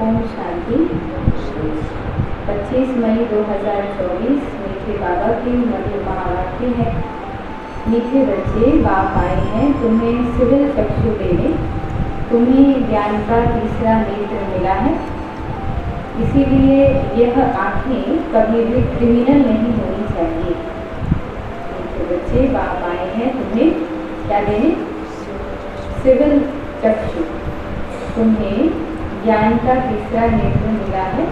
ओम शांति। 25 मई 2024 मीठे बाबा की मधुर महावाक्य है। मीठे बच्चे, बाप आए हैं तुम्हें सिविल चक्षु देने, तुम्हें ज्ञान का तीसरा नेत्र मिला है। इसीलिए यह आँखें कभी भी क्रिमिनल नहीं होनी चाहिए। मीठे बच्चे, बाप आए हैं तुम्हें क्या देने? सिविल चक्षु। तुम्हें ज्ञान का तीसरा नेत्र मिला है।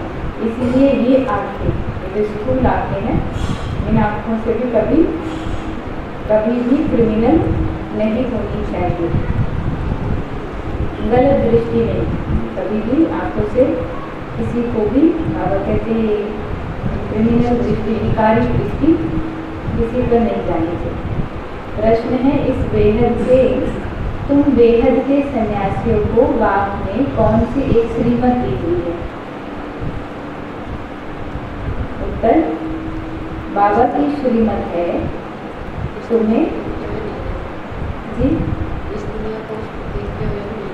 इसीलिए ये आँखें, ये स्थूल आँखें हैं, इन आँखों से भी कभी भी क्रिमिनल नहीं होनी चाहिए। गलत दृष्टि नहीं, कभी भी आँखों से किसी को भी कहते क्रिमिनल दृष्टि, विकारी दृष्टि किसी पर नहीं जानी चाहिए। प्रश्न है, इस बेहद से तुम बेहद के सन्यासियों को बाप ने कौन सी एक श्रीमत दी हुई है? उत्तर, बाबा की श्रीमत है तुम्हें जी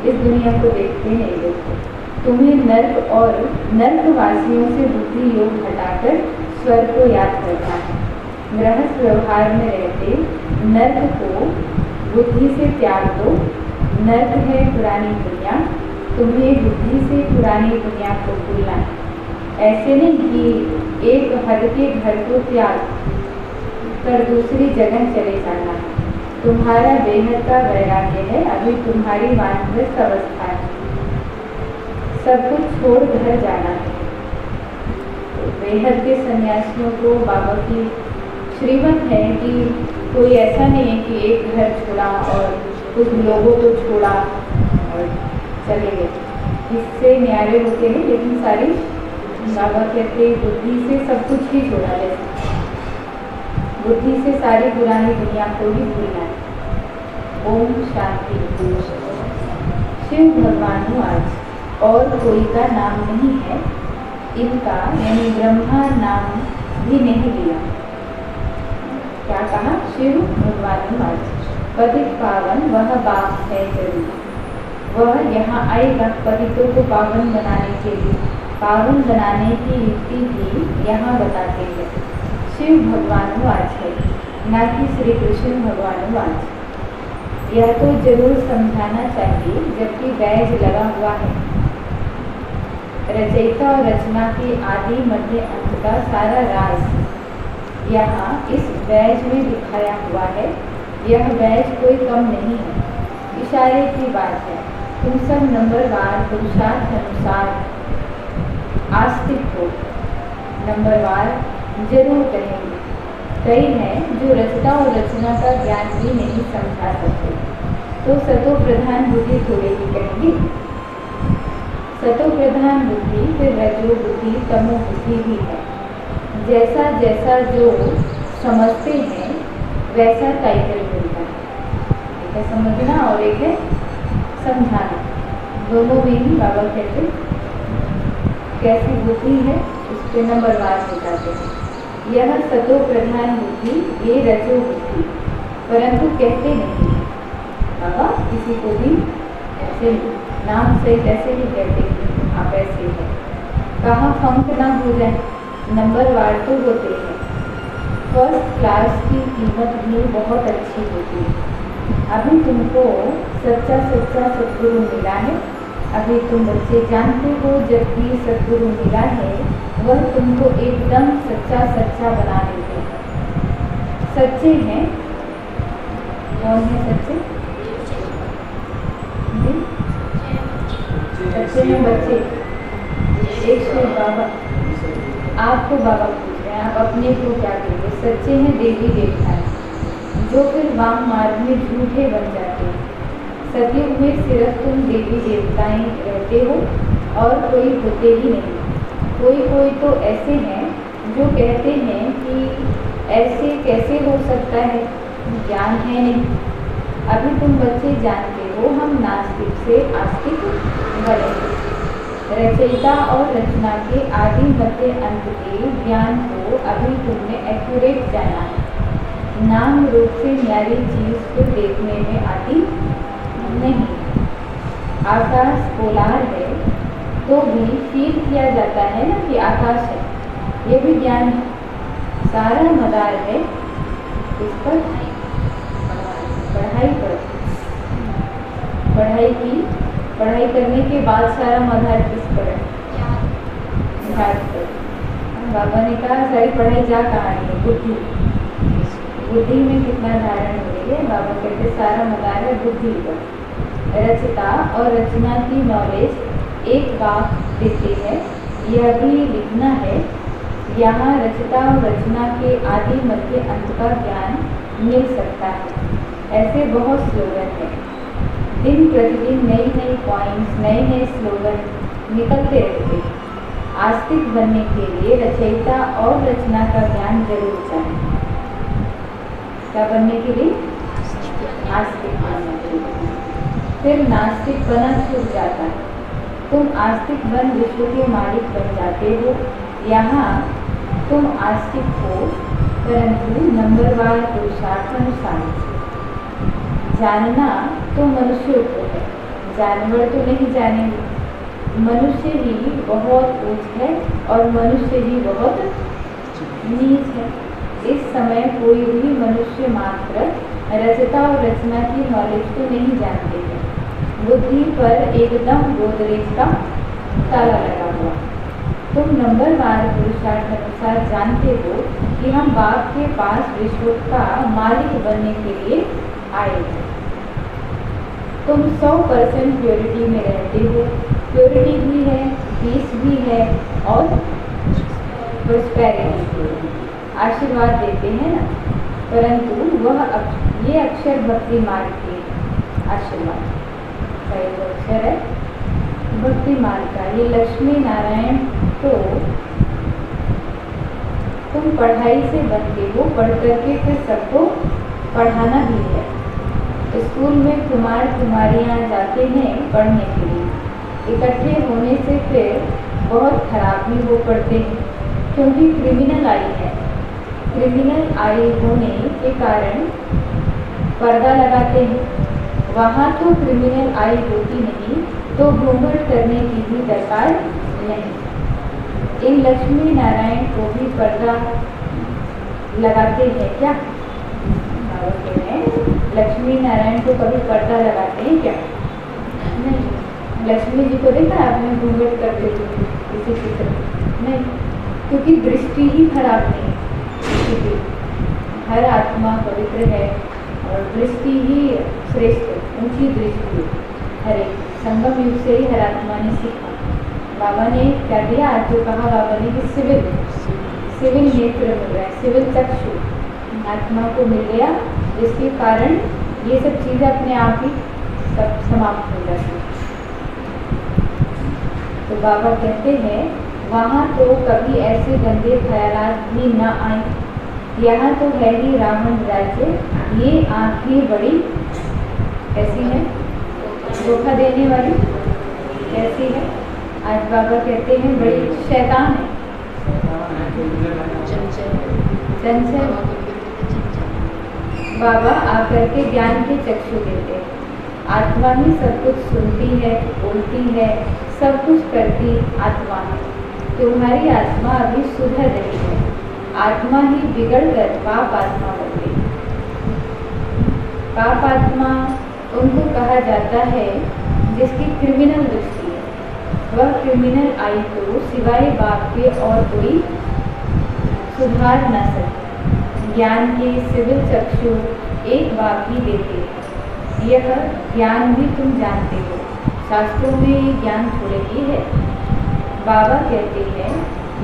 इस दुनिया को देखते नहीं देखते, तुम्हें नर्क और नर्कवासियों से बुद्धि योग हटाकर स्वर्ग को याद करना है। गृहस्थ व्यवहार में रहते नर्क को बुद्धि से त्याग दो। नर्क है पुरानी दुनिया, तुम्हें बुद्धि से पुरानी दुनिया को भूलना है। ऐसे नहीं कि एक हद के घर को त्याग कर दूसरी जगह चले जाना है। तुम्हारा बेहद का वैराग्य है, अभी तुम्हारी वानप्रस्थ अवस्था है, सब कुछ छोड़ घर जाना है। तो बेहद के सन्यासियों को बाबा की श्रीमत है कि कोई ऐसा नहीं है कि एक घर छोड़ा और कुछ लोगों को छोड़ा और चले गए। इससे न्यारे होते हैं, लेकिन सारी बाबा कहते बुद्धि से सब कुछ ही छोड़ा। जैसे बुद्धि से सारी पुरानी दुनिया को ही भूलना है। ओम शांति। शिव भगवान हूँ आज और कोई का नाम नहीं है। इनका यानी ब्रह्मा नाम भी नहीं लिया। क्या कहा? शिव भगवान आज पतित पावन वह बाप है जरूर। वह यहाँ आएगा पतितों को पावन बनाने के लिए। पावन बनाने की युक्ति भी यहाँ बताते हैं। शिव भगवान आज है, ना कि श्री कृष्ण भगवान आज। यह तो जरूर समझाना चाहिए, जबकि बैज लगा हुआ है। रचयिता और रचना के आदि मध्य अंत का सारा राज यहाँ इस बैज में दिखाया हुआ है। यह बैज कोई कम नहीं है, इशारे की बात है। तुम सब नंबरवार पुरुषार्थ अनुसार आस्तिक हो। नंबरवार जरूर कहेंगे। कई हैं जो रचना और रचना का ज्ञान भी नहीं समझा सकते, तो सतो प्रधान बुद्धि थोड़े ही कहेंगे। सतो प्रधान बुद्धि फिर रजो बुद्धि तमो बुद्धि भी है। जैसा जैसा जो समझते हैं वैसा टाइटल मिलता है। एक है समझना और एक है समझाना। दोनों में ही बाबा कहते कैसी बुद्धि है उस पर नंबरवार हो जाते हैं। यह सतो प्रधान बुद्धि, ये रजो बुद्धि, परंतु कहते नहीं बाबा किसी को भी ऐसे नाम से कैसे भी कहते हैं आप ऐसे हैं। कहाँ फंक ना हो जाए, नंबरवार तो होते हैं। फर्स्ट क्लास की कीमत भी बहुत अच्छी होती है। अभी तुमको सच्चा सदगुरु मिला है। अभी तुम बच्चे जानते हो, जब भी सदगुरु मिला है वह तुमको एकदम सच्चा बना देते हैं। सच्चे हैं, कौन है सच्चे? जी सच्चे हैं बच्चे। एक से बाबा आपको बाबा पूछ रहे हैं, आप अपने को क्या कहेंगे? सच्चे हैं देवी देवता है, जो फिर वाम मार्ग में झूठे बन जाते हैं। सतयुग में सिर्फ तुम देवी देवताएं रहते हो और कोई होते ही नहीं। कोई तो ऐसे हैं जो कहते हैं कि ऐसे कैसे हो सकता है, ज्ञान है नहीं। अभी तुम बच्चे जानते हो, हम नास्तिक से आस्तिक बनेंगे। रचयिता और रचना के आदि मध्य अंत के ज्ञान को अभी तुमने एक्यूरेट जाना है। नाम रूप से न्यारी चीज को देखने में आती नहीं। आकाश पोलार है, तो भी फील किया जाता है ना कि आकाश है, ये भी ज्ञान है। सारा मदार है इस पर, पढ़ाई पर। पढ़ाई करने के बाद सारा मदार किस पर है? ध्यान पर। बाबा ने कहा सारी पढ़ाई जा कहाँ है? बुद्धि में कितना धारण हो रही है? बाबा कहते सारा मदार है बुद्धि पर। रचता और रचना की नॉलेज एक बात देती है, यह भी लिखना है। यहाँ रचता और रचना के आदि मध्य अंत का ज्ञान मिल सकता है। ऐसे बहुत स्लोगन है, दिन प्रतिदिन नई नई पॉइंट्स, नए नए स्लोगन निकलते रहते हैं। आस्तिक बनने के लिए रचयिता और रचना का ज्ञान जरूर चाहिए। क्या बनने के लिए? आस्तिक बनने के लिए। फिर नास्तिक बना छूट जाता है। तुम आस्तिक बन विश्व के मालिक बन जाते हो। यहाँ तुम आस्तिक हो, परंतु नंबरवार पुरुषार्थानुसार। जानना तो मनुष्य को है, जानवर तो नहीं जानेंगे। मनुष्य ही बहुत ऊंच है और मनुष्य ही बहुत नीच है। इस समय कोई भी मनुष्य मात्र रचता और रचना की नॉलेज को नहीं जानते हैं। बुद्धि पर एकदम गोदरेज का ताला लगा हुआ। तुम नंबरवार पुरुषार्थ अनुसार जानते हो कि हम बाप के पास विश्व का मालिक बनने के लिए आए थे। तुम 100% प्योरिटी में रहते हो। प्योरिटी भी है, पीस भी है और प्रोस्पेरिटी, आशीर्वाद देते हैं ना। परंतु ये अक्षर भक्ति मार्ग के आशीर्वाद का एक अक्षर है भक्ति मार्ग का। ये लक्ष्मी नारायण तो तुम पढ़ाई से बनते हो, पढ़ करके फिर सबको पढ़ाना भी है। स्कूल में कुमार कुमारियाँ जाते हैं पढ़ने के लिए। इकट्ठे होने से फिर बहुत खराब भी हो पड़ते हैं, क्योंकि क्रिमिनल आई है। क्रिमिनल आई होने के कारण पर्दा लगाते हैं। वहाँ तो क्रिमिनल आई होती नहीं तो घूंघट करने की भी दरकार नहीं। इन लक्ष्मी नारायण को भी पर्दा लगाते हैं क्या? लक्ष्मी नारायण को कभी पर्दा लगाते हैं क्या? नहीं। लक्ष्मी जी को देखा आपने घूंघट करते हुए किसी चित्र? नहीं, क्योंकि दृष्टि ही खराब नहीं है। हर आत्मा पवित्र है और दृष्टि ही श्रेष्ठ, ऊंची दृष्टि। हर एक संगम युग से ही हर आत्मा ने सीखा। बाबा ने क्या दिया आज जो कहा बाबा ने कि सिविल नेत्र मिल रहा है, सिविल चक्षु आत्मा को मिल गया, जिसके कारण ये सब चीज़ें अपने आप ही सब समाप्त हो जाती। तो बाबा कहते हैं वहाँ तो कभी ऐसे गंदे ख्यालात भी न आए। यहाँ तो है ही रावण राज्य। ये आँखें बड़ी कैसी है, धोखा देने वाली कैसी है। आज बाबा कहते हैं बड़ी शैतान है, चंचल। बाबा आकर के ज्ञान के चक्षु देते हैं। आत्मा ही सब कुछ सुनती है, बोलती है, सब कुछ करती आत्मा है। तुम्हारी आत्मा अभी सुधर रही है, आत्मा ही बिगड़ कर पाप आत्मा बन गई। पाप आत्मा उनको कहा जाता है जिसकी क्रिमिनल दृष्टि है। वह क्रिमिनल आई तो सिवाय बाप के और कोई सुधार न सके। ज्ञान के सिविल चक्षु एक बाप ही देते हैं। यह ज्ञान भी तुम जानते हो, शास्त्रों में ये ज्ञान थोड़े ही है। बाबा कहते हैं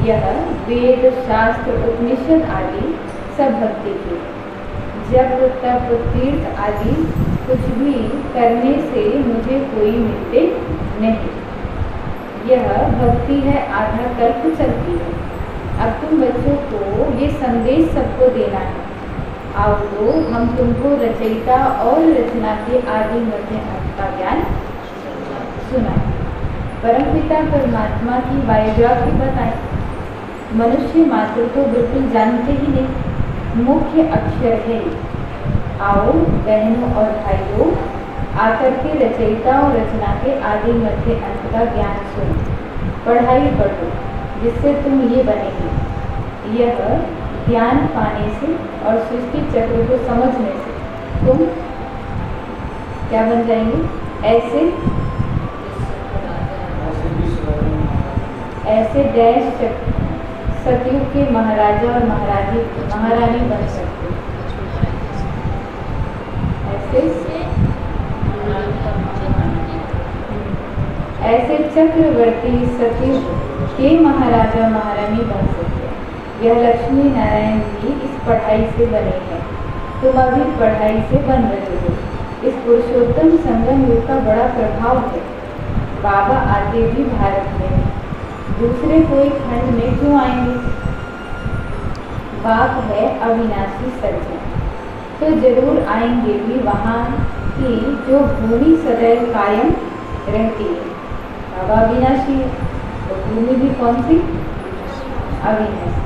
यह वेद शास्त्र उपनिषद आदि सब भक्ति के, जब तब तीर्थ आदि कुछ भी करने से मुझे कोई मिलते नहीं। यह भक्ति है, आधा कल्प चलती है। अब तुम बच्चों को ये संदेश सबको देना है। आओ तो हम तुमको रचयिता और रचना के आदि मध्य अंत का ज्ञान सुनाएं। परमपिता परमात्मा की बायोग्राफी बताएं। मनुष्य मात्र तो बिल्कुल जानते ही नहीं, मुख्य अक्षर है। आओ बहनों और भाइयों, आकर के रचयिता और रचना के आदि मध्य अंत का ज्ञान सुनो। पढ़ाई पढ़ो जिससे तुम ये बनेगी। यह ज्ञान पाने से और सृष्टि चक्र को समझने से तुम क्या बन जाएंगे? ऐसे डैश सतयुग के महाराजा और महारानी बन सकते। ऐसे चक्रवर्ती सतयुग के महाराजा महारानी बन सकते हैं। यह लक्ष्मी नारायण भी इस पढ़ाई से बने हैं। तुम अभी पढ़ाई से बन रहे हो। इस पुरुषोत्तम संगम युग का बड़ा प्रभाव है। बाबा आते भी भारत में हैं। दूसरे कोई खंड में क्यों आएंगे? बाप है अविनाशी सर्जन, तो जरूर आएंगे भी वहाँ की जो भूमि सदैव कायम रहती है। बाबा अविनाशी है तो भूमि भी कौन सी? अविनाशी।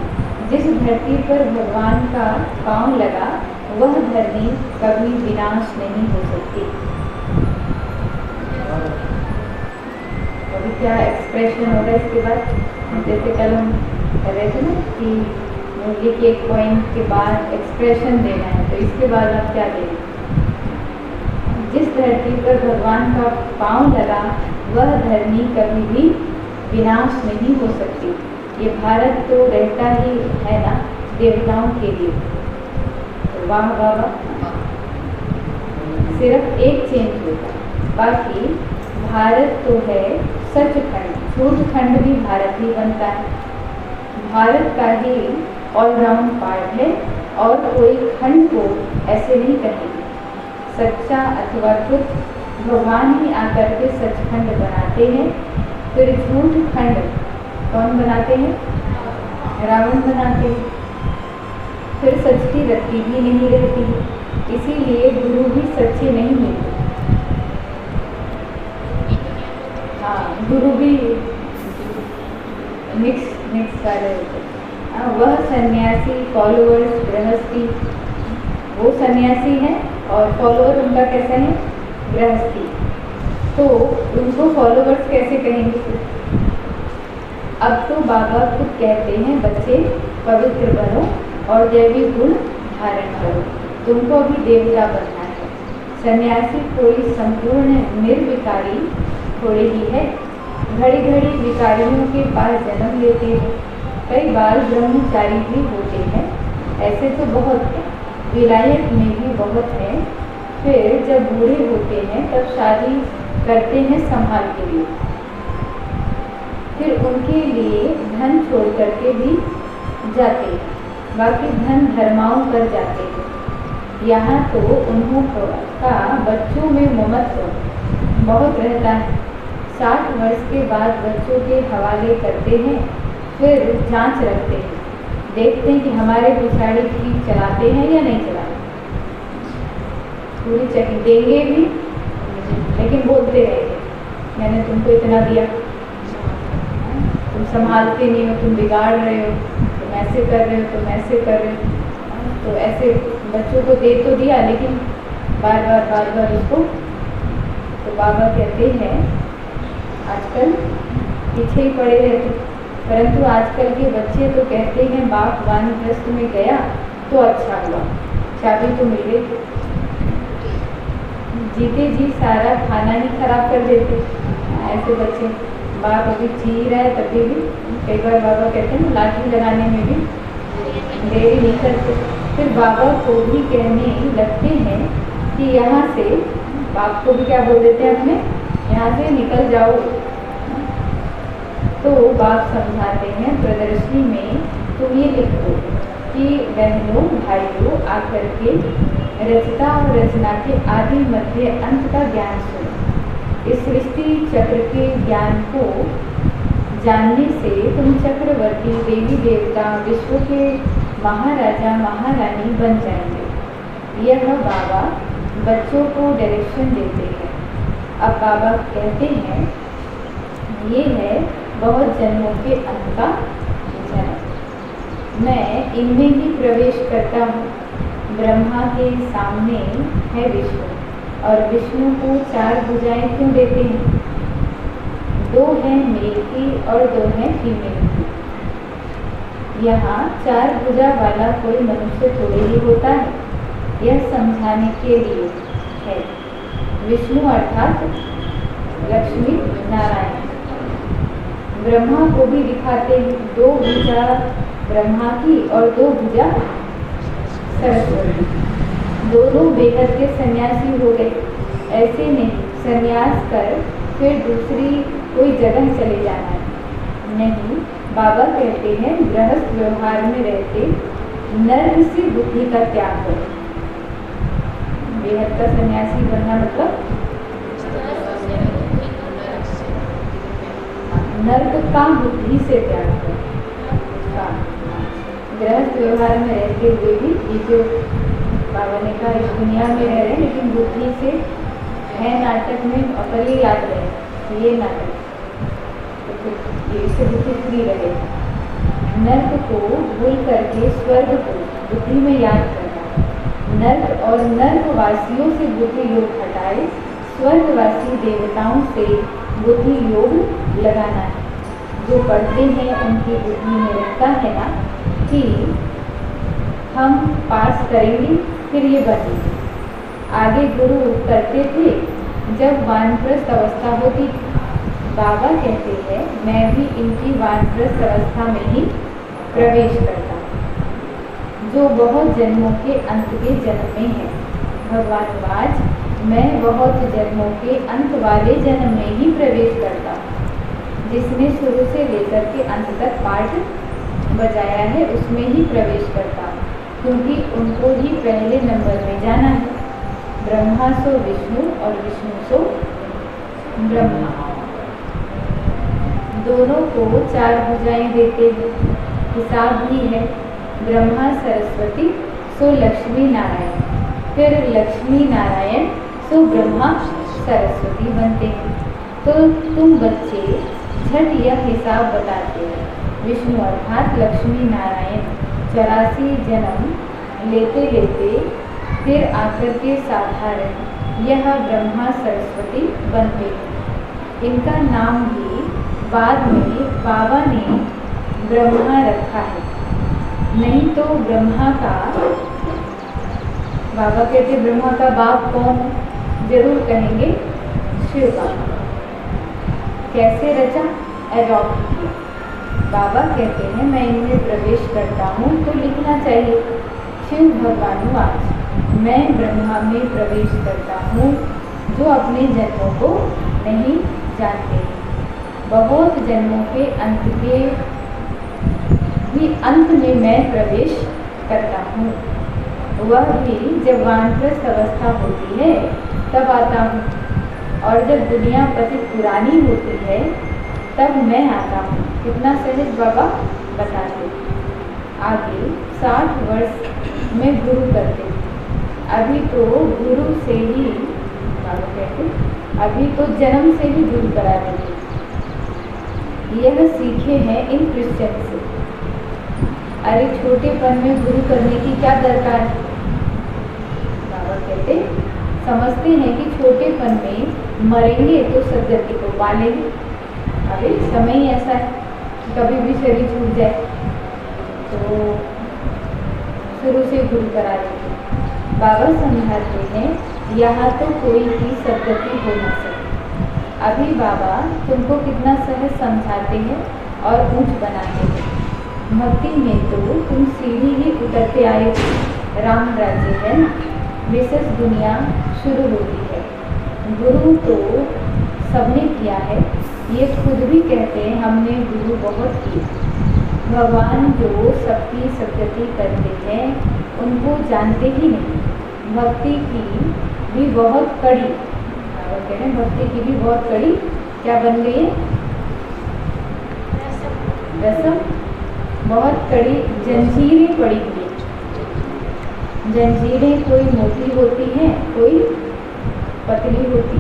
जिस धरती पर भगवान का पांव लगा वह धरनी कभी विनाश नहीं हो सकती। अभी क्या एक्सप्रेशन होगा इसके बाद? जैसे कल हम कर रहे थे ना कि मुर्गे के एक पॉइंट के बाद एक्सप्रेशन देना है, तो इसके बाद आप क्या देंगे? जिस धरती पर भगवान का पांव लगा वह धरनी कभी भी विनाश नहीं हो सकती। ये भारत तो रहता ही है ना देवताओं के लिए। तो वाह वाह वाह, सिर्फ एक चेंज होगा, बाकी भारत तो है सचखंड। झूठ खंड भी भारत ही बनता है। भारत का ही ऑलराउंड पार्ट है और कोई खंड को ऐसे नहीं कहेंगे। सच्चा अथवा झूठ भगवान ही आकर के सचखंड बनाते हैं। फिर झूठ खंड कौन बनाते हैं? रावण बनाते हैं। फिर सच की रत्ती भी नहीं रहती है, इसीलिए गुरु भी सच्चे नहीं मिलते। हाँ, गुरु भी मिक्स वाले होते। वह सन्यासी फॉलोअर्स गृहस्थी, वो सन्यासी हैं और फॉलोअर उनका कैसा है? गृहस्थी। तो उनको फॉलोअर्स कैसे कहेंगे? अब तो बाबा खुद कहते हैं बच्चे पवित्र बनो और दैवी गुण धारण करो। तुमको अभी देवता बनना है। सन्यासी कोई संपूर्ण निर्विकारी थोड़े ही है। घड़ी घड़ी विकारियों के पास जन्म लेते हैं। कई बार ब्रह्मचारी भी होते हैं। ऐसे तो बहुत हैं, विलायत में भी बहुत हैं। फिर जब बूढ़े होते हैं तब शादी करते हैं संभाल के लिए। फिर उनके लिए धन छोड़ करके भी जाते हैं, बाकी धन धर्माओं पर जाते हैं। यहाँ तो उन्हों का बच्चों में ममत्व बहुत रहता है। 60 वर्ष के बाद बच्चों के हवाले करते हैं। फिर जांच रखते हैं, देखते हैं कि हमारे पिछाड़ी ठीक चलाते हैं या नहीं चलाते। पूरी चेकिंग देंगे भी, लेकिन बोलते रहेंगे मैंने तुमको इतना दिया, तुम संभालते नहीं हो, तुम बिगाड़ रहे हो, तुम ऐसे कर रहे हो, तुम ऐसे कर रहे हो। तो ऐसे बच्चों को दे तो दिया, लेकिन बार बार उसको। तो बाबा कहते हैं आजकल पीछे ही पड़े रहते। परंतु आजकल के बच्चे तो कहते हैं बाप वानप्रस्थ में गया तो अच्छा हुआ, चाबी तो मिल गई। जीते जी सारा खाना ही खराब कर देते ऐसे बच्चे। बाप अभी जी रहा है तभी भी कई बार बाबा कहते हैं लाठी लगाने में भी देरी नहीं करते। फिर बाबा को भी कहने लगते हैं कि यहाँ से, बाप को भी क्या बोल देते हैं अपने, यहाँ से निकल जाओ। तो बाप समझाते हैं प्रदर्शनी में तुम ये लिखो कि बहनों भाइयों आकर के रचता और रचना के आदि मध्य अंत का ज्ञान सुनो। इस सृष्टि चक्र के ज्ञान को जानने से तुम चक्रवर्ती देवी देवता विश्व के महाराजा महारानी बन जाएंगे। यह बाबा बच्चों को डायरेक्शन देते हैं। अब बाबा कहते हैं ये है बहुत जन्मों के अंत का जन्म। मैं इनमें ही प्रवेश करता हूँ। ब्रह्मा के सामने है विष्णु, और विष्णु को 4 भुजाएं क्यों देते हैं? 2 हैं मेल की और 2 हैं फीमेल की। यहाँ 4 भुजा वाला कोई मनुष्य थोड़े ही होता है, यह समझाने के लिए है। विष्णु अर्थात लक्ष्मी नारायण। ब्रह्मा को भी दिखाते हैं, 2 भुजा ब्रह्मा की और 2 भुजा सरस्वती। दोनों बेहद के सन्यासी हो गए। ऐसे नहीं सन्यास कर फिर दूसरी कोई जगह चले जाना है, नहीं। बाबा कहते हैं गृहस्थ व्यवहार में रहते नर्क से बुद्धि का त्याग करो। बेहद का सन्यासी बनना मतलब नर्क का बुद्धि से त्याग करो। गृहस्थ व्यवहार में रहते हुए भी ये जो बाबा ने कहा इस दुनिया में रह रहे लेकिन बुद्धि से है नाटक में, और ये याद रहे ये नाटक इससे बुद्धि फ्री रहे। नर्क को भूल करके स्वर्ग को बुद्धि में याद करना। नर्क और नर्कवासियों से बुद्धि योग हटाए स्वर्गवासी देवताओं से बुद्धि योग लगाना है। जो पढ़ते हैं उनकी बुद्धि में रहता है ना कि हम पास करेंगे फिर ये बनेंगे। आगे गुरु करते थे जब वानप्रस्थ अवस्था होती थी। बाबा कहते हैं मैं भी इनकी वानप्रस्थ अवस्था में ही प्रवेश करता हूँ, जो बहुत जन्मों के अंत के जन्म में है। भगवान आज मैं बहुत जन्मों के अंत वाले जन्म में ही प्रवेश करता हूँ। जिसने शुरू से लेकर के अंत तक पाठ बजाया है उसमें ही प्रवेश करता हूँ, क्योंकि उनको ही पहले नंबर में जाना है। ब्रह्मा सो विष्णु और विष्णु सो ब्रह्मा। दोनों को 4 भुजाएं देते हैं, हिसाब भी है। ब्रह्मा सरस्वती सो लक्ष्मी नारायण, फिर लक्ष्मी नारायण सो ब्रह्मा सरस्वती बनते हैं। तो तुम बच्चे झट यह हिसाब बताते हैं। विष्णु अर्थात लक्ष्मी नारायण 84 जन्म लेते लेते फिर आकर के साधारण यह ब्रह्मा सरस्वती बनते हैं। इनका नाम भी बाद में बाबा ने ब्रह्मा रखा है, नहीं तो ब्रह्मा का बाबा कहते ब्रह्मा का बाप कौन है? जरूर कहेंगे शिव बाबा। कैसे रचा? एडॉप्ट किया। बाबा कहते हैं मैं इनमें प्रवेश करता हूँ तो लिखना चाहिए शिव भगवान आज मैं ब्रह्मा में प्रवेश करता हूँ, जो अपने जन्मों को नहीं जानते। बहुत जन्मों के अंत के भी अंत में मैं प्रवेश करता हूँ। वह भी जब वानप्रस्थ अवस्था होती है तब आता हूँ, और जब दुनिया पतित पुरानी होती है तब मैं आता हूँ। कितना सहज बाबा बताते। आगे 60 वर्ष में गुरु करते। अभी तो गुरु से ही बाबा कहते अभी तो जन्म से ही गुरु करा देते। यह सीखे हैं इन क्रिश्चियन से। अरे छोटेपन में गुरु करने की क्या दरकार है? बाबा कहते समझते हैं कि छोटेपन में मरेंगे तो सदगति को पालेंगे। अरे समय ही ऐसा है कि कभी भी शरीर छूट जाए, तो शुरू से गुरु करा देते। बाबा समझाते हैं यहाँ तो कोई भी सदगति हो न सकती। अभी बाबा तुमको कितना सहज समझाते हैं और ऊंच बनाते हैं। भक्ति में तो तुम सीढ़ी ही उतरते आए हो। राम राज्य है ना, विशेष दुनिया शुरू होती है। गुरु तो सबने किया है, ये खुद भी कहते हैं हमने गुरु बहुत किए। भगवान जो सबकी सदगति करते हैं उनको जानते ही नहीं। भक्ति की भी बहुत कड़ी कहते हैं, भक्ति की भी बहुत कड़ी क्या बन गई है? रसम। बहुत कड़ी जंजीरें पड़ी हुई। जंजीरें कोई मोटी होती हैं, कोई पतली होती।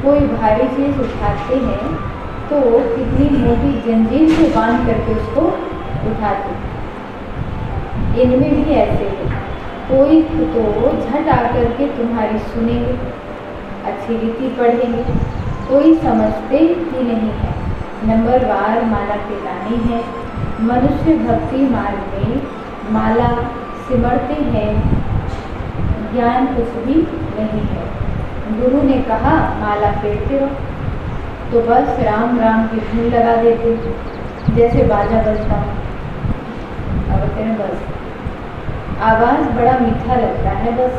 कोई भारी चीज उठाते हैं तो कितनी मोटी जंजीर से बांध करके उसको उठाते। इनमें भी ऐसे है, कोई तो झट आकर के तुम्हारी सुनेंगे, अच्छी रीति पढ़ेंगे, कोई समझते ही नहीं है। नंबरवार माला पिलानी है। मनुष्य भक्ति मार्ग में माला सिमरते हैं, ज्ञान कुछ भी नहीं है। गुरु ने कहा माला फेरते रहो, तो बस राम राम की धुन लगा देते, जैसे बाजा बजता हूँ। अब कहते बस आवाज़ बड़ा मीठा लगता है, बस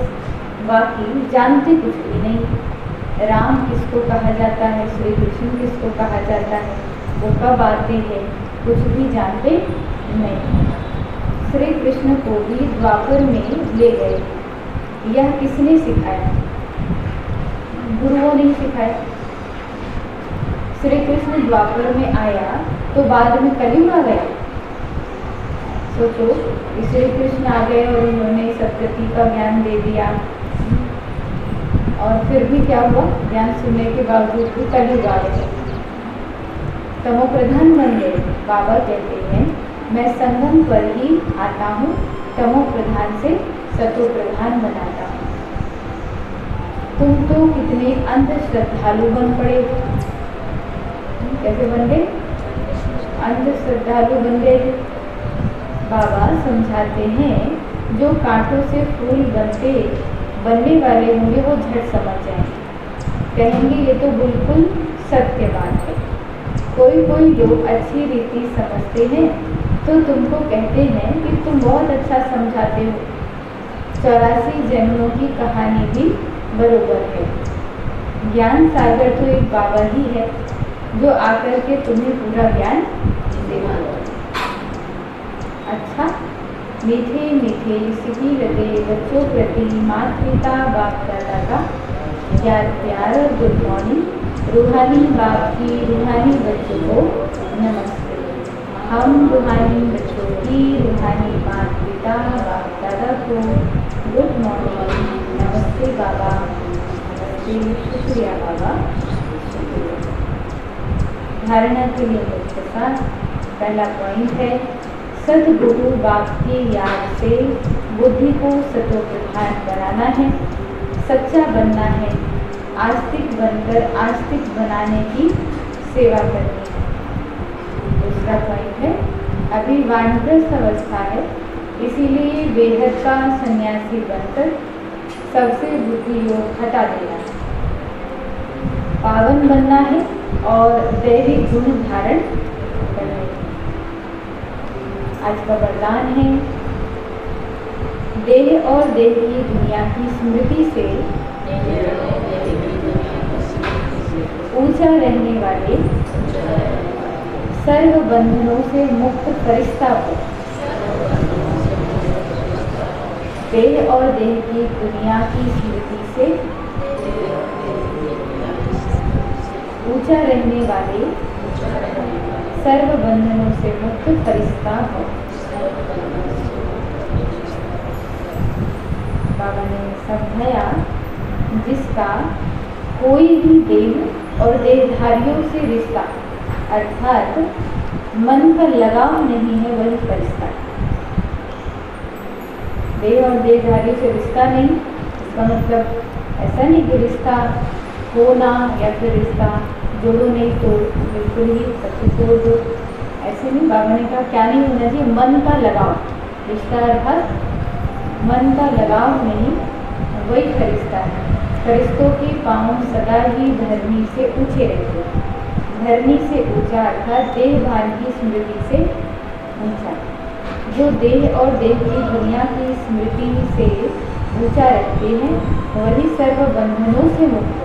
बाकी जानते कुछ भी नहीं। राम किसको कहा जाता है, श्री कृष्ण किसको कहा जाता है, वो कब आते हैं, कुछ भी जानते नहीं। श्री कृष्ण को भी द्वापर में ले गए। यह किसने सिखाया? गुरुओं ने सिखाया। श्री कृष्ण द्वापर में आया तो बाद में कलयुग आ गया। सोचो, श्री कृष्ण आ गए और उन्होंने सतगति का ज्ञान दे दिया, और फिर भी क्या हुआ? ज्ञान सुनने के बावजूद भी कलयुग आ गया, तमो प्रधान बन गए। बाबा कहते हैं मैं संगम पर ही आता हूँ, तमो प्रधान से सतो प्रधान बनाता हूँ। तुम तो कितने अंध श्रद्धालु बन पड़े। कैसे बन गए? अंध श्रद्धालु बन गए। बाबा समझाते हैं जो कांटों से फूल बनने वाले होंगे वो झट समझ जाएंगे, कहेंगे ये तो बिल्कुल सत्य बात है। कोई लोग अच्छी रीति समझते हैं तो तुमको कहते हैं कि तुम बहुत अच्छा समझाते हो। 84 जन्मों की कहानी भी बरोबर है। ज्ञान सागर तो एक बाबा ही है जो आकर के तुम्हें पूरा ज्ञान देगा। अच्छा, मीठे मीठे सिटी लगे बच्चों प्रति माता पिता बाप दादा का प्यार और गुड मॉर्निंग। रूहानी बाप की रूहानी बच्चों को नमस्ते। हम रूहानी बच्चों की रूहानी माता पिता बाप दादा को गुड मॉर्निंग, नमस्ते बाबा, नमस्ते, शुक्रिया बाबा, शुक्रिया। धारणा के लिए मुख्य पहला पॉइंट है सदगुरु बाप की याद से बुद्धि को सतो प्रधान बनाना है, सच्चा बनना है, आस्तिक बनकर आस्तिक बनाने की सेवा करनी है। दूसरा पॉइंट है अभी वानप्रस्थ अवस्था है, इसीलिए बेहद का सन्यासी बनकर सबसे बुद्धि योग हटा देना है, पावन बनना है और दैवी गुण धारण करना है। आज का वरदान है देह और देह की दुनिया की स्मृति से ऊंचा रहने वाले सर्व बंधनों से मुक्त फरिश्ता को देह और देह की दुनिया की स्मृति से ऊंचा रहने वाले सर्व बंधनों से मुक्त फरिश्ता हो। बाबा ने समझाया जिसका कोई भी देह और देहधारियों से रिश्ता अर्थात मन का लगाव नहीं है वही फरिश्ता है। देह और देहधारियों से रिश्ता नहीं, इसका मतलब ऐसा नहीं कि रिश्ता होना या फिर रिश्ता जोड़ो नहीं तो बिल्कुल ही सबसे तोड़ दो, ऐसे नहीं। बाबा ने कहा क्या नहीं होना चाहिए? मन का लगाव। रिश्ता अर्थात मन का लगाव नहीं, वही फरिश्ता है। फरिश्तों के पाँव सदा ही धरनी से ऊंचे रहते हैं। धरनी से ऊंचा अर्थात देह भान की स्मृति से ऊंचा। जो देह और देह की दुनिया की स्मृति से ऊंचा रखते हैं वही सर्व बंधनों से मुक्त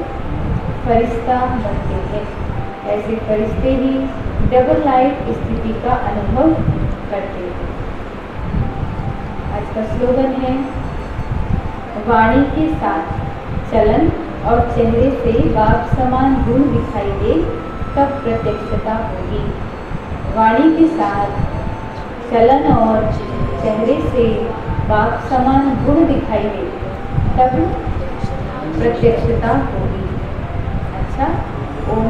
फरिश्ता बनते हैं। ऐसे फरिश्ते ही डबल लाइट स्थिति का अनुभव करते हैं। आज का स्लोगन है वाणी के साथ चलन और चेहरे से बाप समान गुण दिखाई दे तब प्रत्यक्षता होगी। वाणी के साथ चलन और चेहरे से बाप समान गुण दिखाई दे तब प्रत्यक्षता होगी। अच्छा, ओम